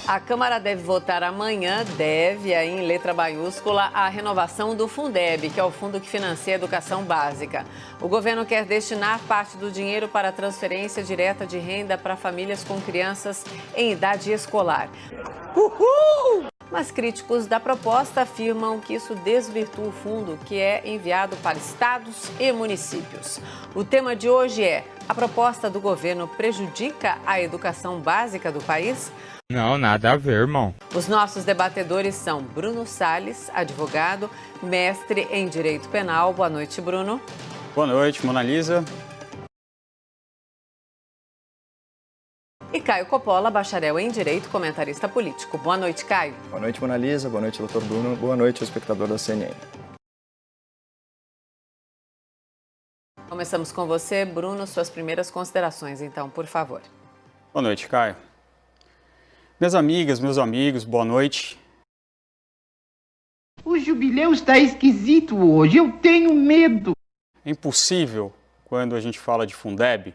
A Câmara deve votar amanhã, aí em letra maiúscula, a renovação do Fundeb, que é o fundo que financia a educação básica. O governo quer destinar parte do dinheiro para transferência direta de renda para famílias com crianças em idade escolar. Uhul! Mas críticos da proposta afirmam que isso desvirtua o fundo, que é enviado para estados e municípios. O tema de hoje é: a proposta do governo prejudica a educação básica do país? Não, nada a ver, irmão. Os nossos debatedores são Bruno Salles, advogado, mestre em Direito Penal. Boa noite, Bruno. Boa noite, Mona Lisa. E Caio Coppola, bacharel em Direito, comentarista político. Boa noite, Caio. Boa noite, Mona Lisa. Boa noite, doutor Bruno. Boa noite, espectador da CNN. Começamos com você, Bruno. Suas primeiras considerações, então, por favor. Boa noite, Caio. Minhas amigas, meus amigos, boa noite. O jubileu está esquisito hoje, eu tenho medo. É impossível, quando a gente fala de Fundeb,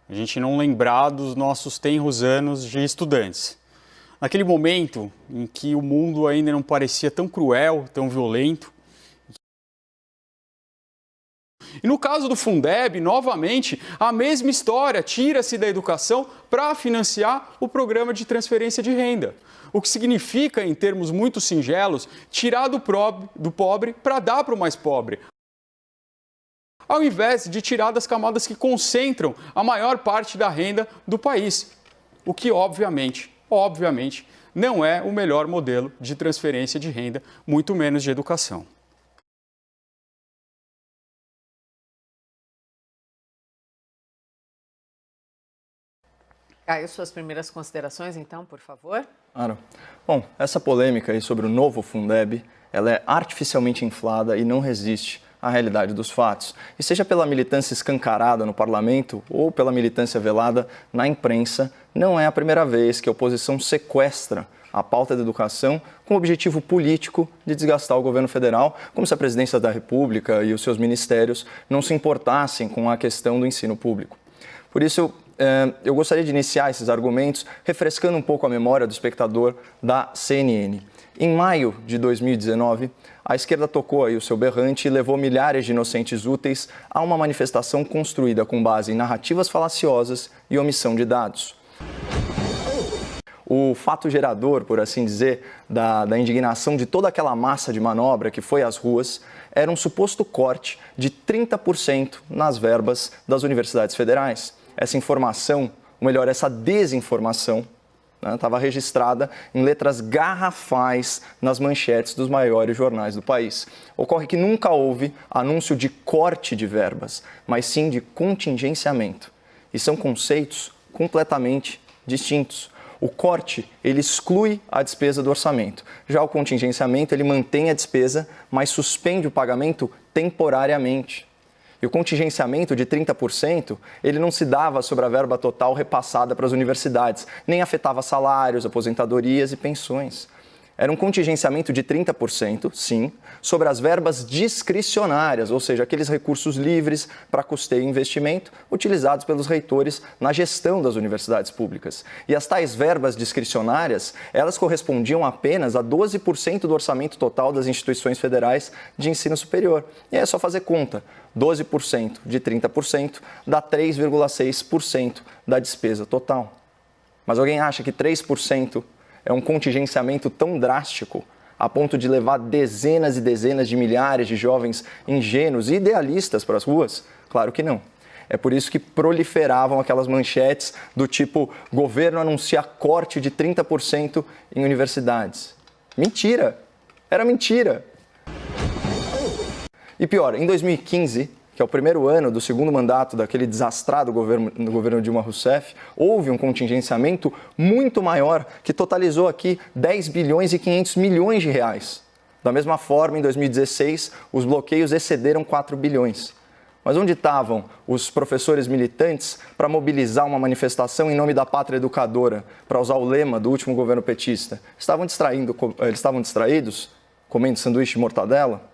a gente não lembrar dos nossos tenros anos de estudantes. Naquele momento em que o mundo ainda não parecia tão cruel, tão violento. E no caso do Fundeb, novamente, a mesma história, tira-se da educação para financiar o programa de transferência de renda. O que significa, em termos muito singelos, tirar do pobre para dar para o mais pobre, ao invés de tirar das camadas que concentram a maior parte da renda do país. O que, obviamente, não é o melhor modelo de transferência de renda, muito menos de educação. Caio, suas primeiras considerações, então, por favor. Claro. Bom, essa polêmica aí sobre o novo Fundeb, ela é artificialmente inflada e não resiste à realidade dos fatos. E seja pela militância escancarada no parlamento ou pela militância velada na imprensa, não é a primeira vez que a oposição sequestra a pauta da educação com o objetivo político de desgastar o governo federal, como se a presidência da República e os seus ministérios não se importassem com a questão do ensino público. Por isso, eu gostaria de iniciar esses argumentos refrescando um pouco a memória do espectador da CNN. Em maio de 2019, a esquerda tocou aí o seu berrante e levou milhares de inocentes úteis a uma manifestação construída com base em narrativas falaciosas e omissão de dados. O fato gerador, por assim dizer, da indignação de toda aquela massa de manobra que foi às ruas era um suposto corte de 30% nas verbas das universidades federais. Essa informação, ou melhor, essa desinformação, estava registrada em letras garrafais nas manchetes dos maiores jornais do país. Ocorre que nunca houve anúncio de corte de verbas, mas sim de contingenciamento. E são conceitos completamente distintos. O corte, ele exclui a despesa do orçamento. Já o contingenciamento, ele mantém a despesa, mas suspende o pagamento temporariamente. E o contingenciamento de 30%, ele não se dava sobre a verba total repassada para as universidades, nem afetava salários, aposentadorias e pensões. Era um contingenciamento de 30%, sim, sobre as verbas discricionárias, ou seja, aqueles recursos livres para custeio e investimento utilizados pelos reitores na gestão das universidades públicas. E as tais verbas discricionárias, elas correspondiam apenas a 12% do orçamento total das instituições federais de ensino superior. E é só fazer conta. 12% de 30% dá 3,6% da despesa total. Mas alguém acha que 3% é um contingenciamento tão drástico a ponto de levar dezenas e dezenas de milhares de jovens ingênuos e idealistas para as ruas? Claro que não. É por isso que proliferavam aquelas manchetes do tipo: governo anuncia corte de 30% em universidades. Mentira! Era mentira! E pior, em 2015, que é o primeiro ano do segundo mandato daquele desastrado governo Dilma Rousseff, houve um contingenciamento muito maior que totalizou aqui 10 bilhões e 500 milhões de reais. Da mesma forma, em 2016, os bloqueios excederam 4 bilhões. Mas onde estavam os professores militantes para mobilizar uma manifestação em nome da pátria educadora, para usar o lema do último governo petista? Eles estavam distraídos, comendo sanduíche de mortadela?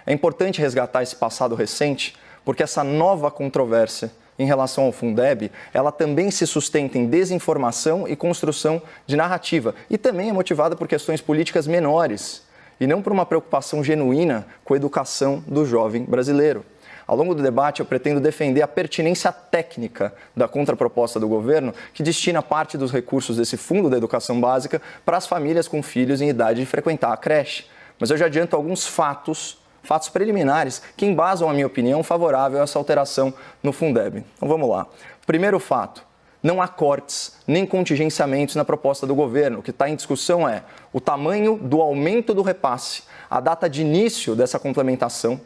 É importante resgatar esse passado recente, porque essa nova controvérsia em relação ao Fundeb, ela também se sustenta em desinformação e construção de narrativa. E também é motivada por questões políticas menores e não por uma preocupação genuína com a educação do jovem brasileiro. Ao longo do debate, eu pretendo defender a pertinência técnica da contraproposta do governo, que destina parte dos recursos desse Fundo da Educação Básica para as famílias com filhos em idade de frequentar a creche. Mas eu já adianto alguns fatos preliminares que embasam a minha opinião favorável a essa alteração no Fundeb. Então vamos lá. Primeiro fato, não há cortes nem contingenciamentos na proposta do governo. O que está em discussão é o tamanho do aumento do repasse, a data de início dessa complementação,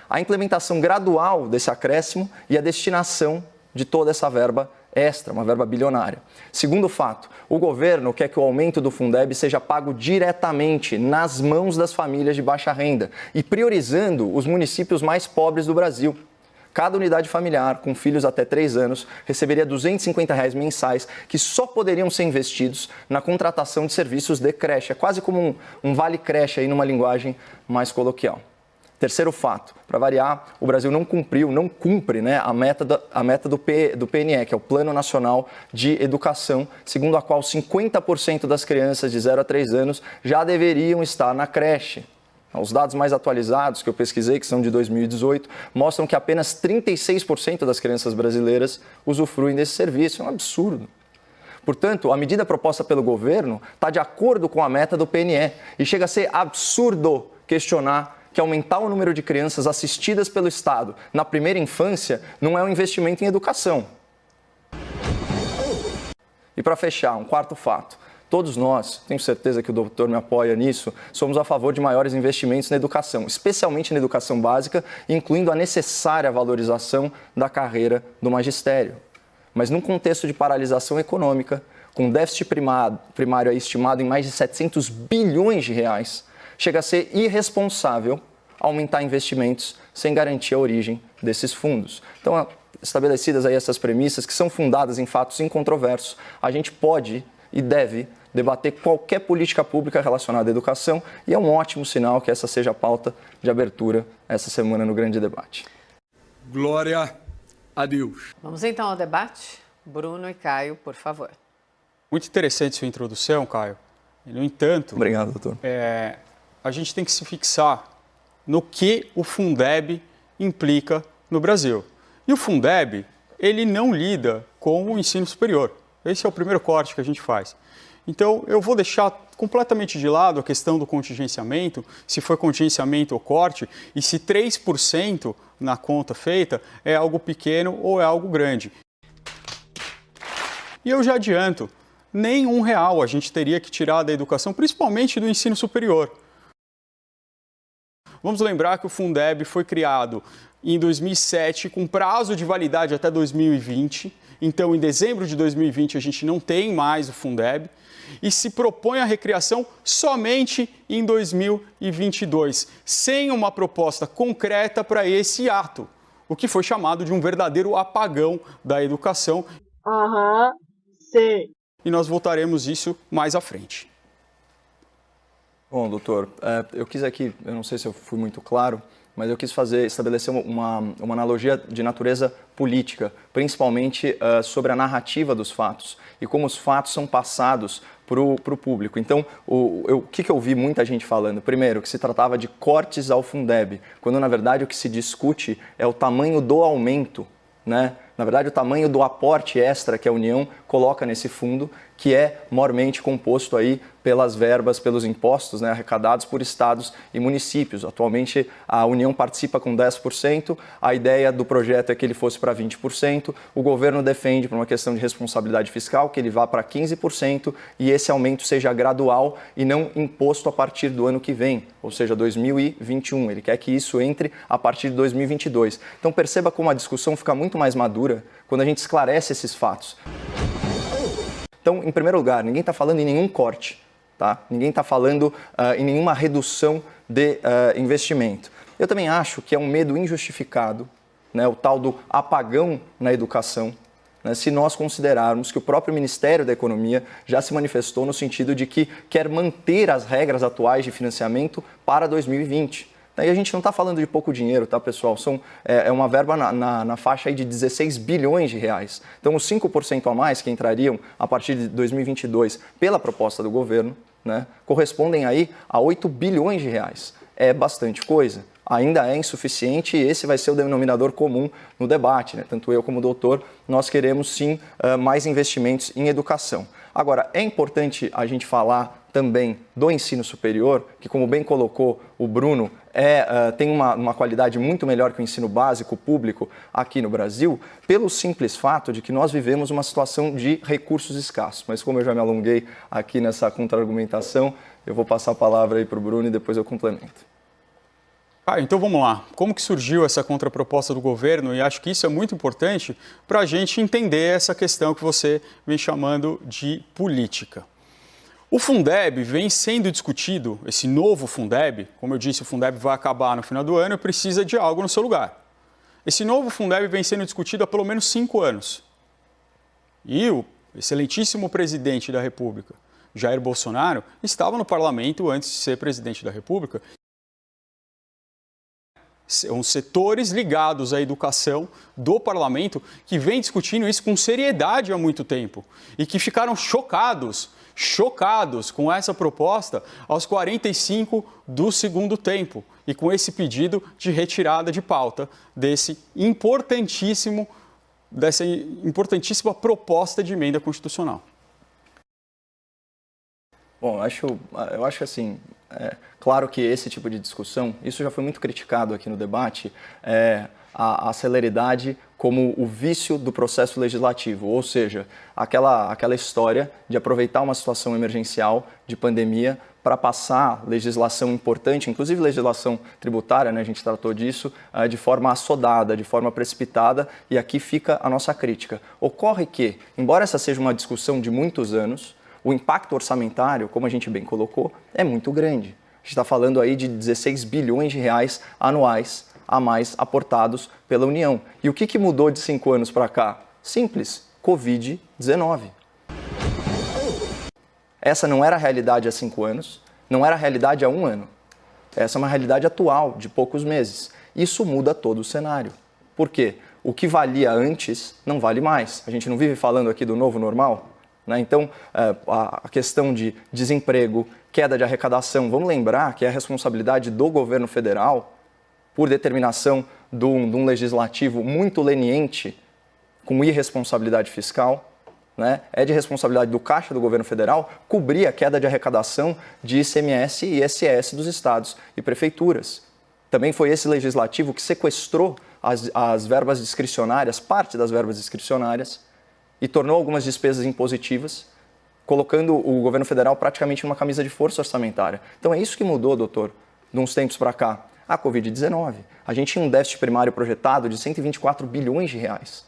a implementação gradual desse acréscimo e a destinação de toda essa verba extra, uma verba bilionária. Segundo fato, o governo quer que o aumento do Fundeb seja pago diretamente nas mãos das famílias de baixa renda e priorizando os municípios mais pobres do Brasil. Cada unidade familiar com filhos até 3 anos receberia R$ 250 mensais que só poderiam ser investidos na contratação de serviços de creche. É quase como um vale creche aí numa linguagem mais coloquial. Terceiro fato, para variar, o Brasil não cumpre a meta do PNE, que é o Plano Nacional de Educação, segundo a qual 50% das crianças de 0 a 3 anos já deveriam estar na creche. Os dados mais atualizados que eu pesquisei, que são de 2018, mostram que apenas 36% das crianças brasileiras usufruem desse serviço. É um absurdo. Portanto, a medida proposta pelo governo está de acordo com a meta do PNE e chega a ser absurdo questionar que aumentar o número de crianças assistidas pelo Estado na primeira infância não é um investimento em educação. E para fechar, um quarto fato. Todos nós, tenho certeza que o doutor me apoia nisso, somos a favor de maiores investimentos na educação, especialmente na educação básica, incluindo a necessária valorização da carreira do magistério. Mas num contexto de paralisação econômica, com déficit primário estimado em mais de 700 bilhões de reais, chega a ser irresponsável aumentar investimentos sem garantir a origem desses fundos. Então, estabelecidas aí essas premissas, que são fundadas em fatos incontroversos, a gente pode e deve debater qualquer política pública relacionada à educação e é um ótimo sinal que essa seja a pauta de abertura essa semana no grande debate. Glória a Deus. Vamos então ao debate. Bruno e Caio, por favor. Muito interessante sua introdução, Caio. No entanto, Obrigado, doutor. A gente tem que se fixar no que o Fundeb implica no Brasil. E o Fundeb, ele não lida com o ensino superior. Esse é o primeiro corte que a gente faz. Então, eu vou deixar completamente de lado a questão do contingenciamento, se foi contingenciamento ou corte, e se 3% na conta feita é algo pequeno ou é algo grande. E eu já adianto, nem R$1 a gente teria que tirar da educação, principalmente do ensino superior. Vamos lembrar que o Fundeb foi criado em 2007, com prazo de validade até 2020. Então, em dezembro de 2020, a gente não tem mais o Fundeb. E se propõe a recriação somente em 2022, sem uma proposta concreta para esse ato, o que foi chamado de um verdadeiro apagão da educação. Sim. E nós voltaremos isso mais à frente. Bom, doutor, eu quis aqui, eu não sei se eu fui muito claro, mas eu quis estabelecer uma analogia de natureza política, principalmente sobre a narrativa dos fatos e como os fatos são passados para o público. Então, o que eu ouvi muita gente falando? Primeiro, que se tratava de cortes ao Fundeb, quando na verdade o que se discute é o tamanho do aumento, né? Na verdade, o tamanho do aporte extra que a União coloca nesse fundo, que é maiormente composto aí pelas verbas, pelos impostos, né, arrecadados por estados e municípios. Atualmente, a União participa com 10%, a ideia do projeto é que ele fosse para 20%, o governo defende, por uma questão de responsabilidade fiscal, que ele vá para 15% e esse aumento seja gradual e não imposto a partir do ano que vem, ou seja, 2021. Ele quer que isso entre a partir de 2022. Então, perceba como a discussão fica muito mais madura quando a gente esclarece esses fatos. Então, em primeiro lugar, ninguém está falando em nenhum corte, tá? Ninguém está falando em nenhuma redução de investimento. Eu também acho que é um medo injustificado, né, o tal do apagão na educação, né, se nós considerarmos que o próprio Ministério da Economia já se manifestou no sentido de que quer manter as regras atuais de financiamento para 2020. E a gente não está falando de pouco dinheiro, tá, pessoal? É uma verba na faixa aí de 16 bilhões de reais. Então, os 5% a mais que entrariam a partir de 2022 pela proposta do governo, né, correspondem aí a 8 bilhões de reais. É bastante coisa. Ainda é insuficiente e esse vai ser o denominador comum no debate, né? Tanto eu como o doutor, nós queremos sim mais investimentos em educação. Agora, é importante a gente falar também do ensino superior, que como bem colocou o Bruno, tem uma qualidade muito melhor que o ensino básico público aqui no Brasil, pelo simples fato de que nós vivemos uma situação de recursos escassos. Mas como eu já me alonguei aqui nessa contra-argumentação, eu vou passar a palavra aí para o Bruno e depois eu complemento. Então vamos lá. Como que surgiu essa contraproposta do governo? E acho que isso é muito importante para a gente entender essa questão que você vem chamando de política. O Fundeb vem sendo discutido, esse novo Fundeb, como eu disse, o Fundeb vai acabar no final do ano e precisa de algo no seu lugar. Esse novo Fundeb vem sendo discutido há pelo menos 5 anos. E o excelentíssimo presidente da República, Jair Bolsonaro, estava no parlamento antes de ser presidente da República. São setores ligados à educação do parlamento que vem discutindo isso com seriedade há muito tempo e que ficaram chocados com essa proposta aos 45 do segundo tempo e com esse pedido de retirada de pauta dessa importantíssima proposta de emenda constitucional. Bom, eu acho assim, claro que esse tipo de discussão, isso já foi muito criticado aqui no debate, a celeridade como o vício do processo legislativo, ou seja, aquela história de aproveitar uma situação emergencial de pandemia para passar legislação importante, inclusive legislação tributária, né, a gente tratou disso, de forma assodada, de forma precipitada, e aqui fica a nossa crítica. Ocorre que, embora essa seja uma discussão de muitos anos, o impacto orçamentário, como a gente bem colocou, é muito grande. A gente está falando aí de 16 bilhões de reais anuais a mais aportados pela União. E o que mudou de 5 anos para cá? Simples, Covid-19. Essa não era a realidade há 5 anos, não era a realidade há 1 ano. Essa é uma realidade atual, de poucos meses. Isso muda todo o cenário. Por quê? O que valia antes não vale mais. A gente não vive falando aqui do novo normal? Então, a questão de desemprego, queda de arrecadação, vamos lembrar que é a responsabilidade do governo federal, por determinação de um legislativo muito leniente, com irresponsabilidade fiscal, né? É de responsabilidade do Caixa do governo federal cobrir a queda de arrecadação de ICMS e ISS dos estados e prefeituras. Também foi esse legislativo que sequestrou as verbas discricionárias, parte das verbas discricionárias, e tornou algumas despesas impositivas, colocando o governo federal praticamente numa camisa de força orçamentária. Então é isso que mudou, doutor, de uns tempos para cá. A Covid-19. A gente tinha um déficit primário projetado de 124 bilhões de reais.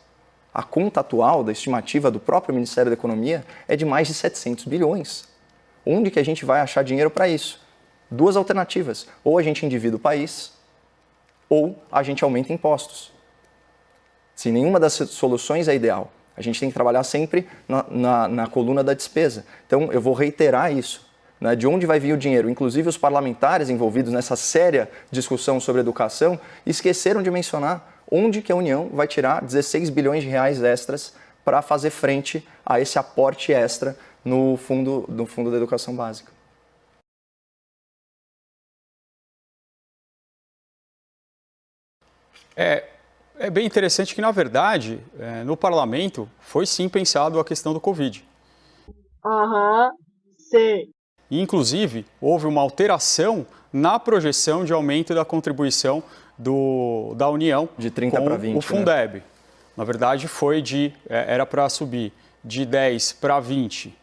A conta atual da estimativa do próprio Ministério da Economia é de mais de 700 bilhões. Onde que a gente vai achar dinheiro para isso? 2 alternativas. Ou a gente endivida o país, ou a gente aumenta impostos. Se nenhuma das soluções é ideal, a gente tem que trabalhar sempre na coluna da despesa. Então, eu vou reiterar isso, né? De onde vai vir o dinheiro? Inclusive, os parlamentares envolvidos nessa séria discussão sobre educação esqueceram de mencionar onde que a União vai tirar 16 bilhões de reais extras para fazer frente a esse aporte extra no fundo da educação básica. É bem interessante que, na verdade, no parlamento foi sim pensado a questão do Covid. Sim. E, inclusive, houve uma alteração na projeção de aumento da contribuição da União de 30 para 20, o Fundeb. Né? Na verdade, era para subir de 10 para 20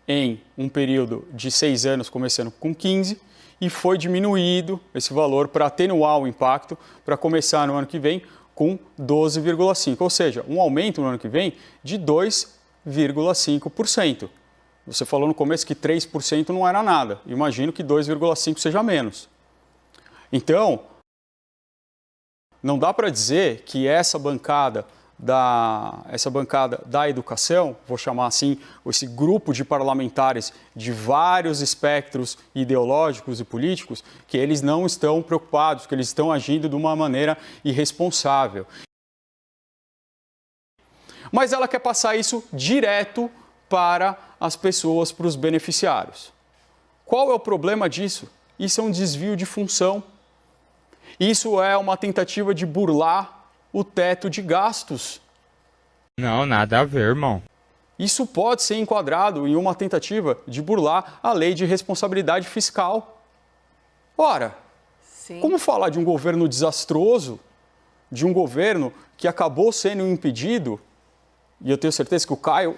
em um período de 6 anos, começando com 15, e foi diminuído esse valor para atenuar o impacto, para começar no ano que vem com 12,5%, ou seja, um aumento no ano que vem de 2,5%. Você falou no começo que 3% não era nada, imagino que 2,5% seja menos. Então, não dá para dizer que essa bancada essa bancada da educação, vou chamar assim, esse grupo de parlamentares de vários espectros ideológicos e políticos, que eles não estão preocupados, que eles estão agindo de uma maneira irresponsável. Mas ela quer passar isso direto para as pessoas, para os beneficiários. Qual é o problema disso? Isso é um desvio de função. Isso é uma tentativa de burlar o teto de gastos. Não, nada a ver, irmão. Isso pode ser enquadrado em uma tentativa de burlar a lei de responsabilidade fiscal. Ora, Sim. Como falar de um governo desastroso, de um governo que acabou sendo impedido, e eu tenho certeza que o Caio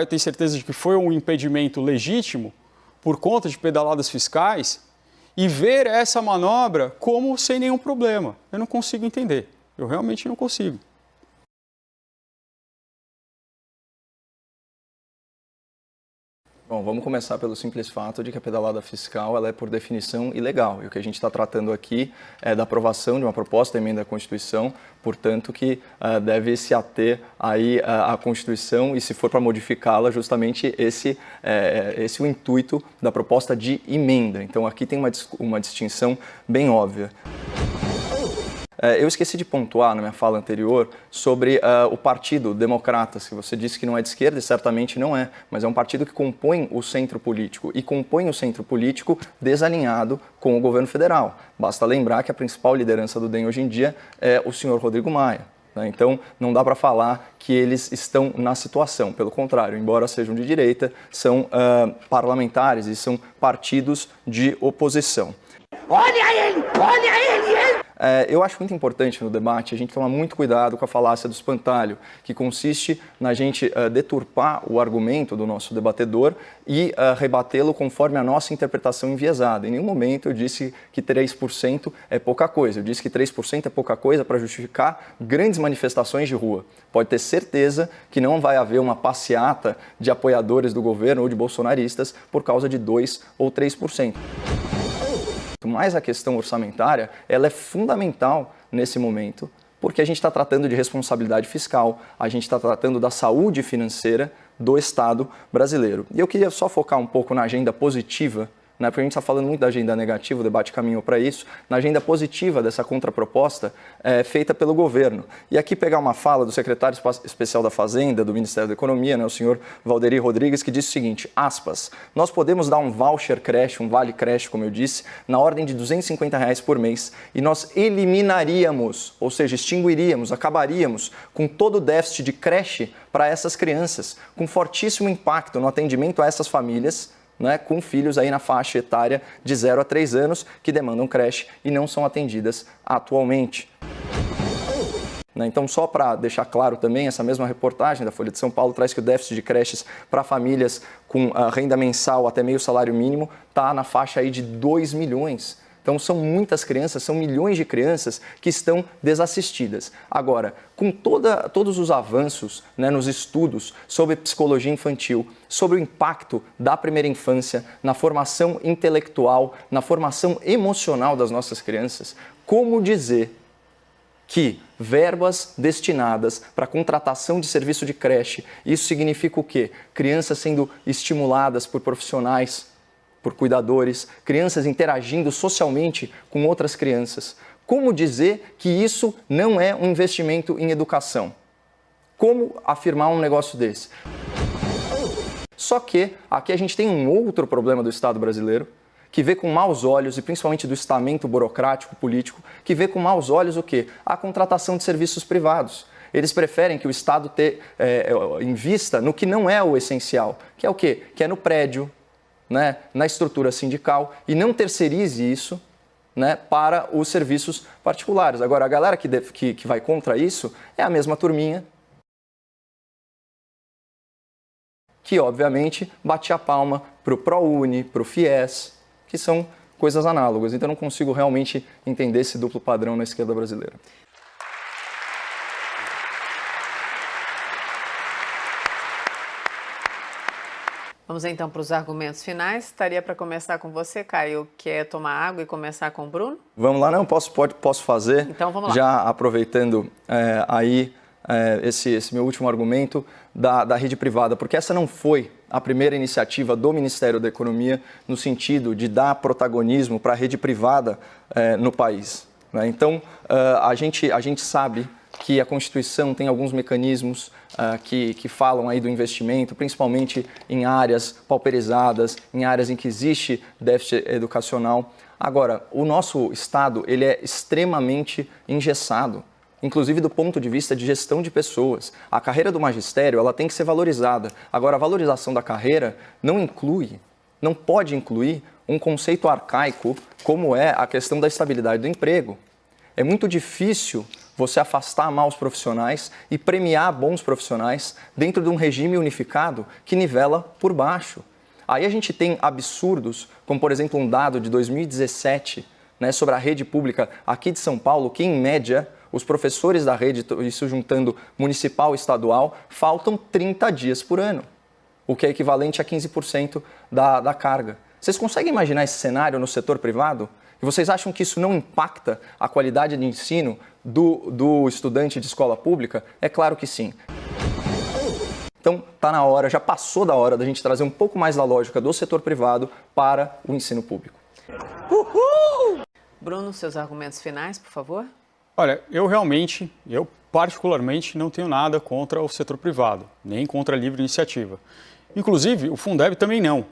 tem certeza de que foi um impedimento legítimo por conta de pedaladas fiscais, e ver essa manobra como sem nenhum problema. Eu não consigo entender. Eu realmente não consigo. Bom, vamos começar pelo simples fato de que a pedalada fiscal ela é, por definição, ilegal. E o que a gente está tratando aqui é da aprovação de uma proposta de emenda à Constituição, portanto, que deve se ater aí à Constituição e, se for para modificá-la, justamente esse é o intuito da proposta de emenda. Então, aqui tem uma distinção bem óbvia. Eu esqueci de pontuar na minha fala anterior sobre o Partido Democratas, que você disse que não é de esquerda e certamente não é, mas é um partido que compõe o centro político e compõe o centro político desalinhado com o governo federal. Basta lembrar que a principal liderança do DEM hoje em dia é o senhor Rodrigo Maia. Então, não dá para falar que eles estão na situação. Pelo contrário, embora sejam de direita, são parlamentares e são partidos de oposição. Olha ele! Eu acho muito importante no debate a gente tomar muito cuidado com a falácia do espantalho, que consiste na gente deturpar o argumento do nosso debatedor e rebatê-lo conforme a nossa interpretação enviesada. Em nenhum momento eu disse que 3% é pouca coisa. Eu disse que 3% é pouca coisa para justificar grandes manifestações de rua. Pode ter certeza que não vai haver uma passeata de apoiadores do governo ou de bolsonaristas por causa de 2% ou 3%. Mas a questão orçamentária ela é fundamental nesse momento, porque a gente está tratando de responsabilidade fiscal, a gente está tratando da saúde financeira do Estado brasileiro. E eu queria só focar um pouco na agenda positiva, porque a gente está falando muito da agenda negativa, o debate caminhou para isso, na agenda positiva dessa contraproposta feita pelo governo. E aqui pegar uma fala do secretário especial da Fazenda, do Ministério da Economia, o senhor Valderi Rodrigues, que disse o seguinte, aspas, nós podemos dar um voucher creche, um vale creche, como eu disse, na ordem de R$250 por mês, e nós eliminaríamos, ou seja, extinguiríamos, acabaríamos com todo o déficit de creche para essas crianças, com fortíssimo impacto no atendimento a essas famílias, com filhos aí na faixa etária de 0 a 3 anos que demandam creche e não são atendidas atualmente. Então, só para deixar claro também, essa mesma reportagem da Folha de São Paulo traz que o déficit de creches para famílias com renda mensal até meio salário mínimo está na faixa aí de 2 milhões. Então, são muitas crianças, são milhões de crianças que estão desassistidas. Agora, com todos os avanços nos estudos sobre psicologia infantil, sobre o impacto da primeira infância na formação intelectual, na formação emocional das nossas crianças, como dizer que verbas destinadas para contratação de serviço de creche, isso significa o quê? Crianças sendo estimuladas por profissionais, por cuidadores, crianças interagindo socialmente com outras crianças. Como dizer que isso não é um investimento em educação? Como afirmar um negócio desse? Só que aqui a gente tem um outro problema do Estado brasileiro, que vê com maus olhos, e principalmente do estamento burocrático, político, que vê com maus olhos o quê? A contratação de serviços privados. Eles preferem que o Estado invista no que não é o essencial, que é o quê? Que é no prédio, na estrutura sindical, e não terceirize isso para os serviços particulares. Agora, a galera que vai contra isso é a mesma turminha que, obviamente, bate a palma para o ProUni, para o FIES, que são coisas análogas. Então, eu não consigo realmente entender esse duplo padrão na esquerda brasileira. Vamos então para os argumentos finais. Estaria para começar com você, Caio. Quer tomar água e começar com o Bruno? Vamos lá, não? Posso fazer? Então vamos lá. Já aproveitando aí esse meu último argumento da rede privada, porque essa não foi a primeira iniciativa do Ministério da Economia no sentido de dar protagonismo para a rede privada no país, né? Então, a gente sabe que a Constituição tem alguns mecanismos que falam aí do investimento, principalmente em áreas pauperizadas, em áreas em que existe déficit educacional. Agora, o nosso Estado ele é extremamente engessado, inclusive do ponto de vista de gestão de pessoas. A carreira do magistério ela tem que ser valorizada. Agora, a valorização da carreira não pode incluir um conceito arcaico como é a questão da estabilidade do emprego. É muito difícil você afastar maus profissionais e premiar bons profissionais dentro de um regime unificado que nivela por baixo. Aí a gente tem absurdos, como por exemplo um dado de 2017, né, sobre a rede pública aqui de São Paulo, que em média os professores da rede, isso juntando municipal e estadual, faltam 30 dias por ano, o que é equivalente a 15% da carga. Vocês conseguem imaginar esse cenário no setor privado? E vocês acham que isso não impacta a qualidade de ensino do estudante de escola pública? É claro que sim. Então, está na hora, já passou da hora da gente trazer um pouco mais da lógica do setor privado para o ensino público. Uhul! Bruno, seus argumentos finais, por favor. Olha, eu particularmente não tenho nada contra o setor privado, nem contra a livre iniciativa. Inclusive, o Fundeb também não.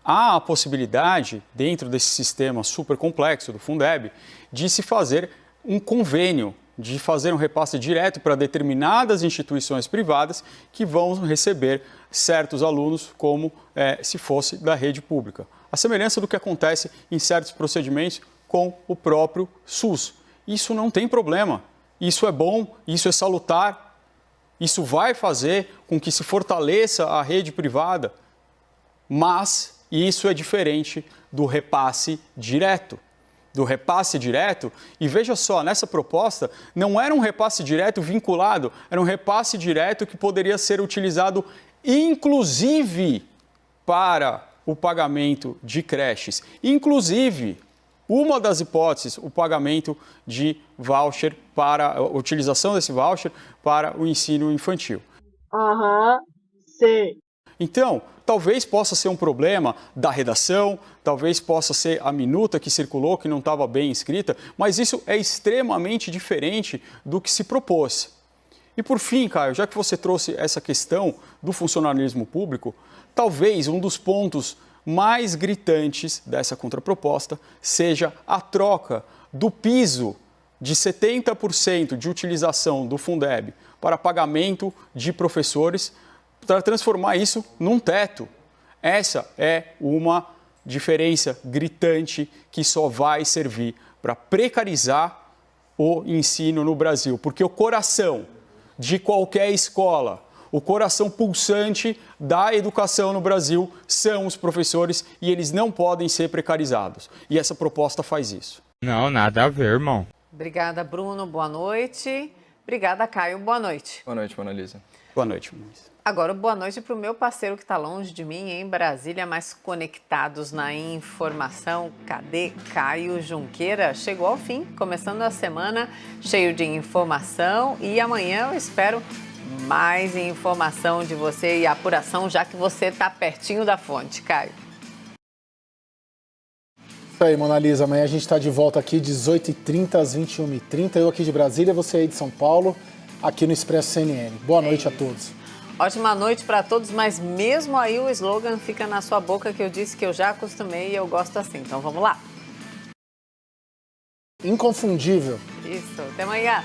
Há a possibilidade, dentro desse sistema super complexo do Fundeb, de se fazer um convênio, de fazer um repasse direto para determinadas instituições privadas que vão receber certos alunos como se fosse da rede pública. A semelhança do que acontece em certos procedimentos com o próprio SUS. Isso não tem problema, isso é bom, isso é salutar, isso vai fazer com que se fortaleça a rede privada, mas isso é diferente do repasse direto. E veja só, nessa proposta não era um repasse direto vinculado, era um repasse direto que poderia ser utilizado inclusive para o pagamento de creches. Inclusive, uma das hipóteses, o pagamento de voucher para a utilização desse voucher para o ensino infantil. Sim. Então, talvez possa ser um problema da redação, talvez possa ser a minuta que circulou, que não estava bem escrita, mas isso é extremamente diferente do que se propôs. E por fim, Caio, já que você trouxe essa questão do funcionalismo público, talvez um dos pontos mais gritantes dessa contraproposta seja a troca do piso de 70% de utilização do Fundeb para pagamento de professores, para transformar isso num teto. Essa é uma diferença gritante que só vai servir para precarizar o ensino no Brasil, porque o coração de qualquer escola, o coração pulsante da educação no Brasil são os professores e eles não podem ser precarizados. E essa proposta faz isso. Não, nada a ver, irmão. Obrigada, Bruno. Boa noite. Obrigada, Caio. Boa noite. Boa noite, Mona Lisa. Boa noite, Mona Lisa. Agora, boa noite para o meu parceiro que está longe de mim, em Brasília, mas conectados na informação. Cadê Caio Junqueira? Chegou ao fim, começando a semana cheio de informação e amanhã eu espero mais informação de você e apuração, já que você está pertinho da fonte, Caio. Isso aí, Mona Lisa. Amanhã a gente está de volta aqui, 18h30 às 21h30. Eu aqui de Brasília, você aí de São Paulo, aqui no Expresso CNN. Boa noite a todos. Ótima noite para todos, mas mesmo aí o slogan fica na sua boca que eu disse que eu já acostumei e eu gosto assim. Então vamos lá. Inconfundível. Isso, até amanhã.